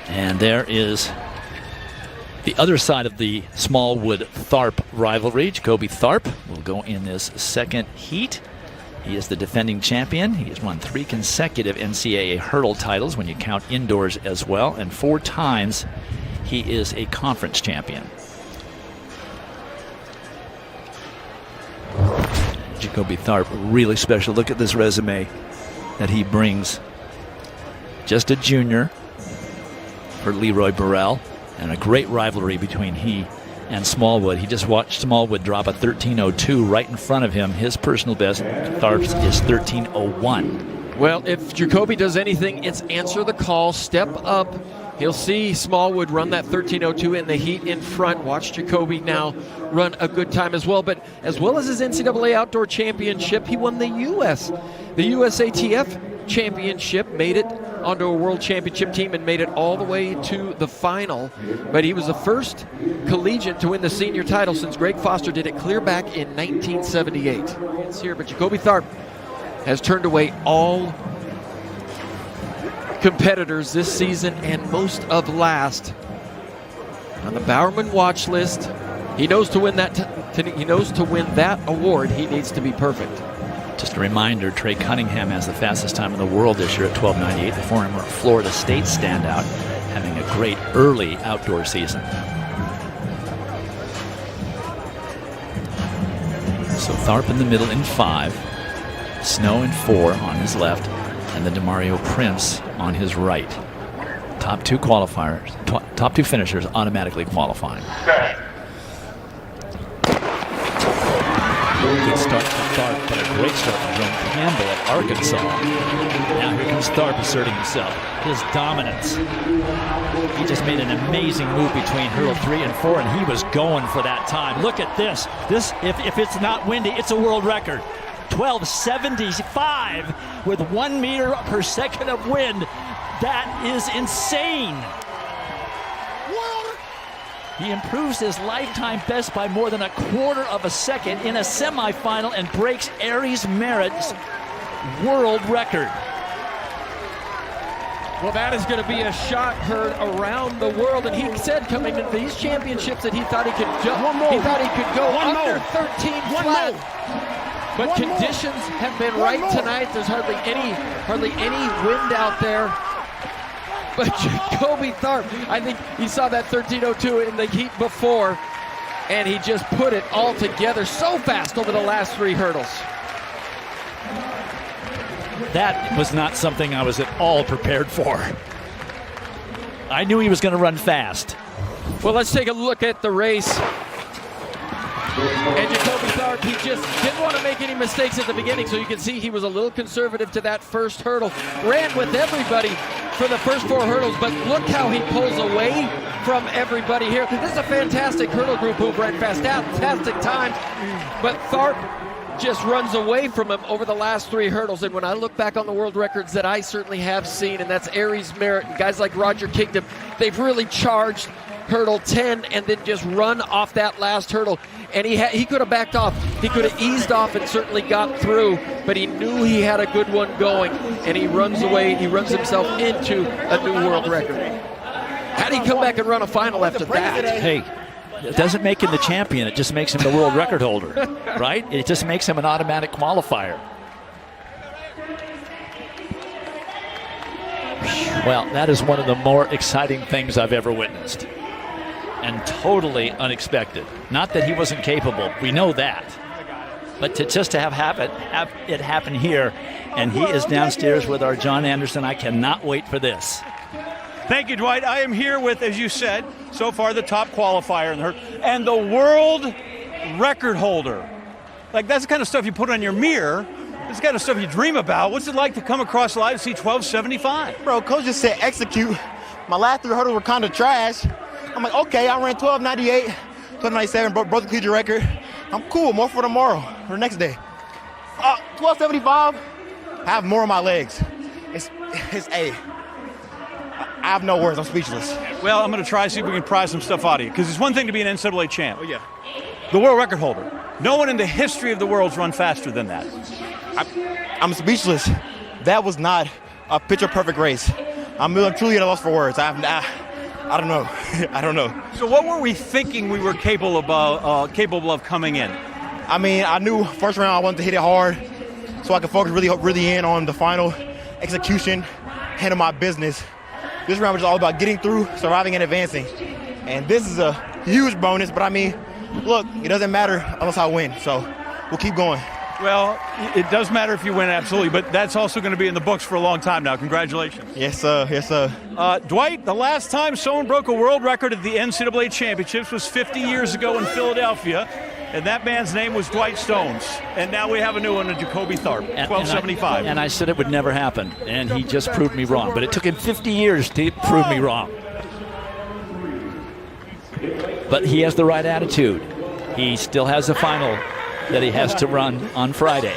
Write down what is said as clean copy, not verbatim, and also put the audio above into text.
And there is the other side of the Smallwood-Tharp rivalry. Jacoby Tharp will go in this second heat. He is the defending champion. He has won 3 consecutive NCAA hurdle titles when you count indoors as well, and 4 times he is a conference champion. Jacoby Tharp, really special. Look at this resume that he brings. Just a junior for Leroy Burrell, and a great rivalry between he and Smallwood. He just watched Smallwood drop a 13:02 right in front of him. His personal best, Tharp's, is 13:01. Well, if Jacoby does anything, it's answer the call, step up. He'll see Smallwood run that 13:02 in the heat in front. Watch Jacoby now run a good time as well. But as well as his NCAA Outdoor Championship, he won the USATF Championship, made it onto a World Championship team and made it all the way to the final. But he was the first collegiate to win the senior title since Greg Foster did it clear back in 1978. It's here, but Jacoby Tharp has turned away all competitors this season and most of last on the Bowerman watch list. He knows to win that award, he needs to be perfect. Just a reminder, Trey Cunningham has the fastest time in the world this year at 12:98. The former Florida State standout, having a great early outdoor season. So Tharp in the middle in 5, Snow in 4 on his left, and then DeMario Prince on his right. Top 2 qualifiers, top 2 finishers automatically qualifying. Good start from Tharp, but a great start from Jerome Campbell at Arkansas. Now here comes Tharp asserting himself, his dominance. He just made an amazing move between hurdle 3 and 4, and he was going for that time. Look at this. If it's not windy, it's a world record. 12:75 with 1 meter per second of wind. That is insane. He improves his lifetime best by more than a quarter of a second in a semifinal and breaks Aries Merritt's world record. Well, that is going to be a shot heard around the world, and he said coming into these championships that he thought he could jump. He thought he could go under 13 flat. But conditions have been right tonight. There's hardly any wind out there. But Jacoby Tharp, I think he saw that 13:02 in the heat before, and he just put it all together so fast over the last 3 hurdles. That was not something I was at all prepared for. I knew he was going to run fast. Well, let's take a look at the race. And Jacoby Tharp, he just didn't want to make any mistakes at the beginning, so you can see he was a little conservative to that first hurdle. Ran with everybody for the first 4 hurdles, but look how he pulls away from everybody here. This is a fantastic hurdle group who ran fantastic times, but Tharp just runs away from him over the last 3 hurdles. And when I look back on the world records that I certainly have seen, and that's Aries Merritt and guys like Roger Kingdom, they've really charged hurdle 10 and then just run off that last hurdle. And he could have backed off. He could have eased off and certainly got through, but he knew he had a good one going, and he runs away. He runs himself into a new world record. How do you come back and run a final after that? Hey, it doesn't make him the champion. It just makes him the world record holder, right? It just makes him an automatic qualifier. Well, that is one of the more exciting things I've ever witnessed. And totally unexpected. Not that he wasn't capable, we know that. But to just have it happen here, and he is downstairs with our John Anderson. I cannot wait for this. Thank you, Dwight. I am here with, as you said, so far the top qualifier in the hurdle, and the world record holder. Like, that's the kind of stuff you put on your mirror. That's the kind of stuff you dream about. What's it like to come across live and see 12:75? Bro, coach just said execute. My last 3 hurdles were kind of trash. I'm like, okay, I ran 12:98, 12:97, broke the collegiate record. I'm cool, more for tomorrow or next day. 12:75, I have more on my legs. It's I have no words, I'm speechless. Well, I'm going to try to see if we can pry some stuff out of you, because it's one thing to be an NCAA champ. Oh, yeah. The world record holder. No one in the history of the world's run faster than that. I'm speechless. That was not a picture-perfect race. I'm truly at a loss for words. I don't know. I don't know. So what were we thinking we were capable of coming in? I mean, I knew first round I wanted to hit it hard so I could focus really in on the final execution, handle my business. This round was all about getting through, surviving, and advancing. And this is a huge bonus, but I mean, look, it doesn't matter unless I win. So we'll keep going. Well, it does matter if you win, absolutely, but that's also going to be in the books for a long time now. Congratulations. Yes, sir. Yes, sir. Dwight, the last time someone broke a world record at the NCAA Championships was 50 years ago in Philadelphia, and that man's name was Dwight Stones. And now we have a new one, Jacoby Tharp, 1275. And I said it would never happen, and he just proved me wrong. But it took him 50 years to prove me wrong. But he has the right attitude. He still has a final that he has to run on Friday.